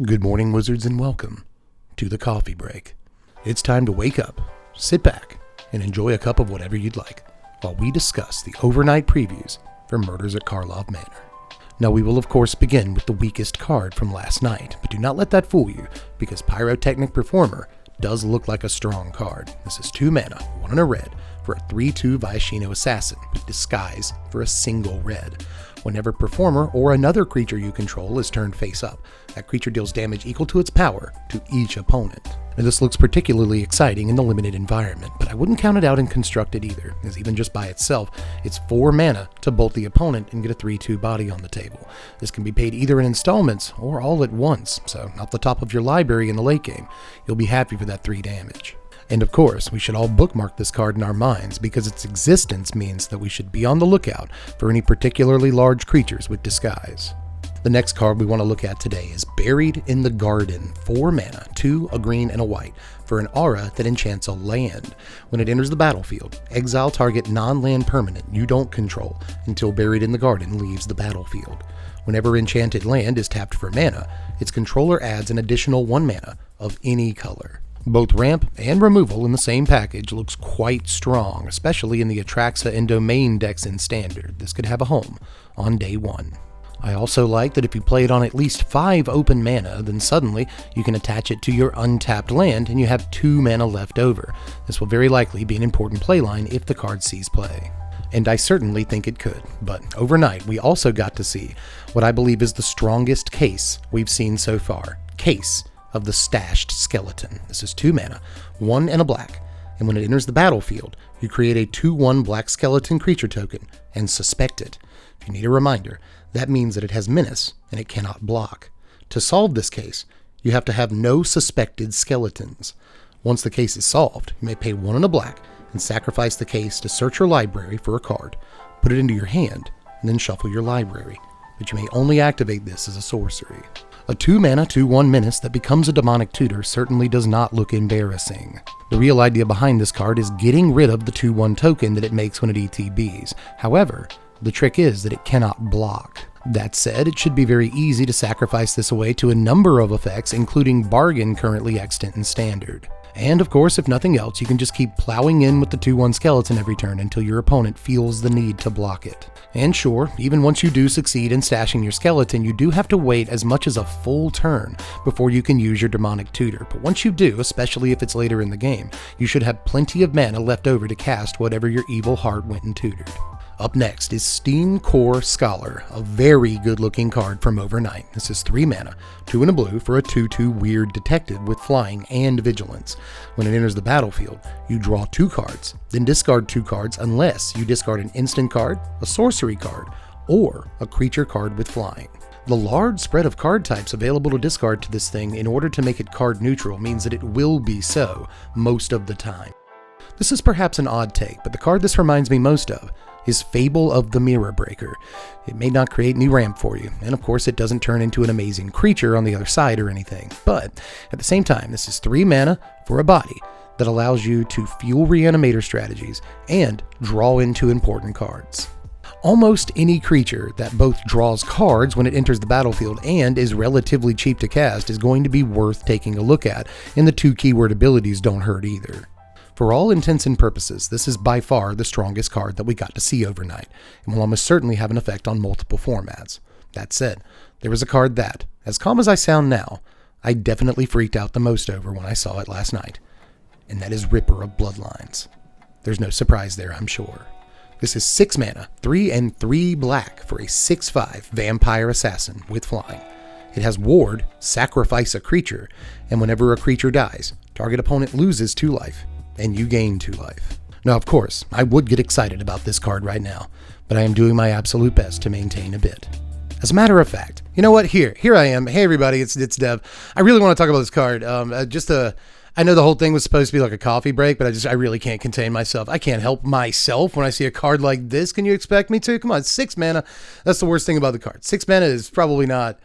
Good morning, wizards, and welcome to the coffee break. It's time to wake up, sit back, and enjoy a cup of whatever you'd like while we discuss the overnight previews for Murders at Karlov Manor. Now, we will of course begin with the weakest card from last night, but do not let that fool you, because Pyrotechnic Performer does look like a strong card. This is 2 mana, 1 and a red, for a 3/2 Vaishino Assassin with Disguise for a single red. Whenever Performer or another creature you control is turned face up, that creature deals damage equal to its power to each opponent. Now, this looks particularly exciting in the limited environment, but I wouldn't count it out in constructed either, as even just by itself, it's 4 mana to bolt the opponent and get a 3/2 body on the table. This can be paid either in installments or all at once, so off the top of your library in the late game, you'll be happy for that 3 damage. And of course, we should all bookmark this card in our minds because its existence means that we should be on the lookout for any particularly large creatures with Disguise. The next card we want to look at today is Buried in the Garden, 4 mana, 2, a green, and a white, for an aura that enchants a land. When it enters the battlefield, exile target non-land permanent you don't control until Buried in the Garden leaves the battlefield. Whenever enchanted land is tapped for mana, its controller adds an additional 1 mana of any color. Both ramp and removal in the same package looks quite strong, especially in the Atraxa and Domain decks in Standard. This could have a home on day 1. I also like that if you play it on at least 5 open mana, then suddenly you can attach it to your untapped land and you have 2 mana left over. This will very likely be an important playline if the card sees play. And I certainly think it could, but overnight we also got to see what I believe is the strongest case we've seen so far. Case of the Stashed Skeleton. This is 2 mana, 1 and a black, and when it enters the battlefield, you create a 2/1 black skeleton creature token and suspect it. If you need a reminder, that means that it has menace and it cannot block. To solve this case, you have to have no suspected skeletons. Once the case is solved, you may pay 1 and a black and sacrifice the case to search your library for a card, put it into your hand, and then shuffle your library. But you may only activate this as a sorcery. A 2 mana, 2/1 menace that becomes a demonic tutor certainly does not look embarrassing. The real idea behind this card is getting rid of the 2/1 token that it makes when it ETBs. However, the trick is that it cannot block. That said, it should be very easy to sacrifice this away to a number of effects, including Bargain currently extant in Standard. And of course, if nothing else, you can just keep plowing in with the 2/1 skeleton every turn until your opponent feels the need to block it. And sure, even once you do succeed in stashing your skeleton, you do have to wait as much as a full turn before you can use your demonic tutor. But once you do, especially if it's later in the game, you should have plenty of mana left over to cast whatever your evil heart went and tutored. Up next is Steam Core Scholar, a very good looking card from overnight. This is 3 mana, 2 and a blue for a 2/2 weird detective with flying and vigilance. When it enters the battlefield, you draw 2 cards, then discard 2 cards unless you discard an instant card, a sorcery card, or a creature card with flying. The large spread of card types available to discard to this thing in order to make it card neutral means that it will be so most of the time. This is perhaps an odd take, but the card this reminds me most of is Fable of the Mirror Breaker. It may not create any ramp for you, and of course it doesn't turn into an amazing creature on the other side or anything, but at the same time, this is 3 mana for a body that allows you to fuel reanimator strategies and draw into important cards. Almost any creature that both draws cards when it enters the battlefield and is relatively cheap to cast is going to be worth taking a look at, and the 2 keyword abilities don't hurt either. For all intents and purposes, this is by far the strongest card that we got to see overnight, and will almost certainly have an effect on multiple formats. That said, there was a card that, as calm as I sound now, I definitely freaked out the most over when I saw it last night, and that is Ripper of Bloodlines. There's no surprise there, I'm sure. This is 6 mana, 3 and 3 black for a 6/5 vampire assassin with flying. It has Ward, sacrifice a creature, and whenever a creature dies, target opponent loses 2 life. And you gain 2 life. Now, of course, I would get excited about this card right now, but I am doing my absolute best to maintain a bit. As a matter of fact, you know what? Here I am. Hey, everybody, it's Dev. I really want to talk about this card. I know the whole thing was supposed to be like a coffee break, but I really can't contain myself. I can't help myself when I see a card like this. Can you expect me to? Come on, 6 mana. That's the worst thing about the card. 6 mana is probably not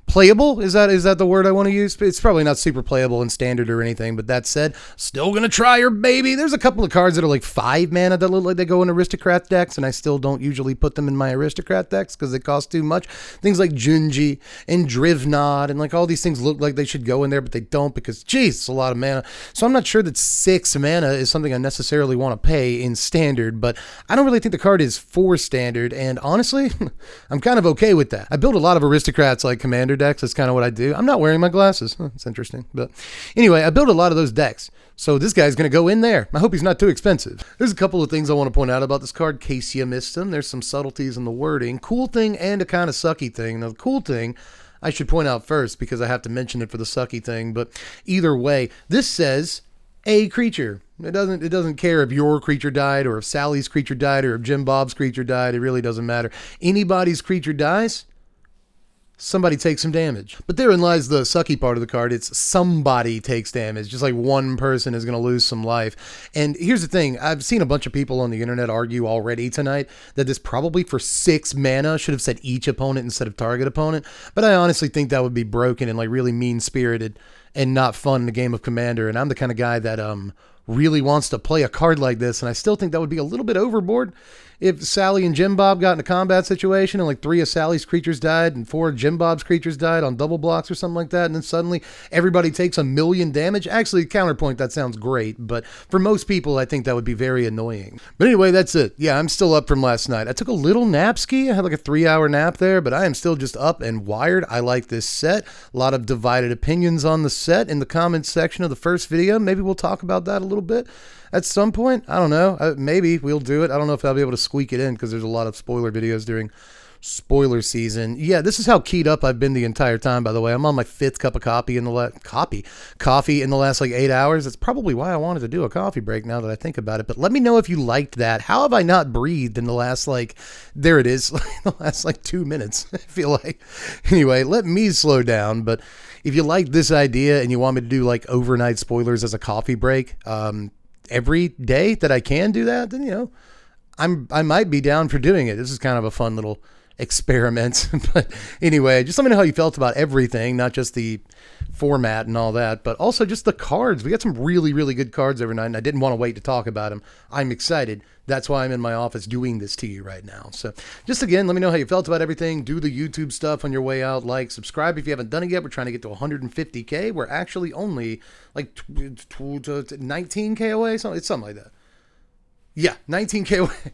playable. Is that the word I want to use? It's probably not super playable in standard or anything, but that said, still gonna try her, baby. There's a couple of cards that are like 5 mana that look like they go in aristocrat decks, and I still don't usually put them in my aristocrat decks because they cost too much. Things like Junji and Drivnod and like all these things look like they should go in there, but they don't because, geez, it's a lot of mana. So I'm not sure that 6 mana is something I necessarily want to pay in standard, but I don't really think the card is for standard, and honestly, I'm kind of okay with that. I build a lot of aristocrats like commander decks. That's kind of what I do. I'm not wearing my glasses. It's interesting. But anyway, I build a lot of those decks. So this guy's going to go in there. I hope he's not too expensive. There's a couple of things I want to point out about this card, in case you missed them. There's some subtleties in the wording. Cool thing and a kind of sucky thing. Now, the cool thing I should point out first because I have to mention it for the sucky thing. But either way, this says a creature. It doesn't care if your creature died or if Sally's creature died or if Jim Bob's creature died. It really doesn't matter. Anybody's creature dies, somebody takes some damage. But therein lies the sucky part of the card. It's somebody takes damage. Just like one person is going to lose some life. And here's the thing. I've seen a bunch of people on the internet argue already tonight that this probably for 6 mana should have said each opponent instead of target opponent. But I honestly think that would be broken and like really mean-spirited and not fun in a game of Commander. And I'm the kind of guy that really wants to play a card like this, and I still think that would be a little bit overboard if Sally and Jim Bob got in a combat situation and like 3 of Sally's creatures died and 4 of Jim Bob's creatures died on double blocks or something like that, and then suddenly everybody takes 1,000,000 damage. Actually, counterpoint, that sounds great, but for most people, I think that would be very annoying. But anyway, that's it. Yeah, I'm still up from last night. I took a little nap ski. I had like a 3-hour nap there, but I am still just up and wired. I like this set. A lot of divided opinions on the set in the comments section of the first video. Maybe we'll talk about that a little bit at some point. I don't know. Maybe we'll do it. I don't know if I'll be able to squeak it in because there's a lot of spoiler videos during spoiler season. Yeah, this is how keyed up I've been the entire time, by the way. I'm on my 5th cup of coffee in the last like 8 hours. That's probably why I wanted to do a coffee break now that I think about it. But let me know if you liked that. How have I not breathed in the last there it is, the last 2 minutes, I feel like. Anyway, let me slow down. But if you like this idea and you want me to do like overnight spoilers as a coffee break, every day that I can do that, then, I might be down for doing it. This is kind of a fun little experiment. But anyway, just let me know how you felt about everything, not just the format and all that, but also just the cards. We got some really, really good cards overnight, and I didn't want to wait to talk about them. I'm excited. That's why I'm in my office doing this to you right now. So just again, let me know how you felt about everything. Do the YouTube stuff on your way out. Like, subscribe if you haven't done it yet. We're trying to get to 150K. We're actually only like 19K away. It's something like that. Yeah, 19K away.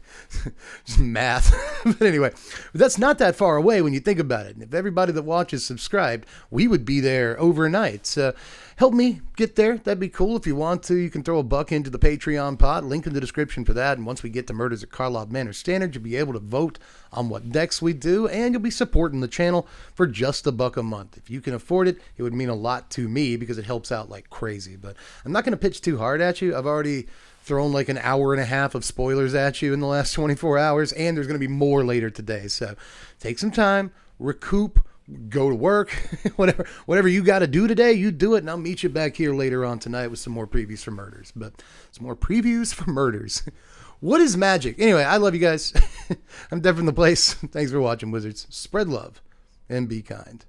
Just math. But anyway, that's not that far away when you think about it. And if everybody that watches subscribed, we would be there overnight. So help me get there. That'd be cool. If you want to, you can throw $1 into the Patreon pot. Link in the description for that. And once we get to Murders at Karlov Manor Standard, you'll be able to vote on what decks we do, and you'll be supporting the channel for just $1 a month. If you can afford it, it would mean a lot to me because it helps out like crazy. But I'm not going to pitch too hard at you. I've already thrown like an hour and a half of spoilers at you in the last 24 hours, and there's going to be more later today. So take some time, recoup, go to work, whatever you got to do today, you do it, and I'll meet you back here later on tonight with some more previews for Murders. But some more previews for Murders. What is magic? Anyway, I love you guys. I'm Dev from the place. Thanks for watching, Wizards. Spread love and be kind.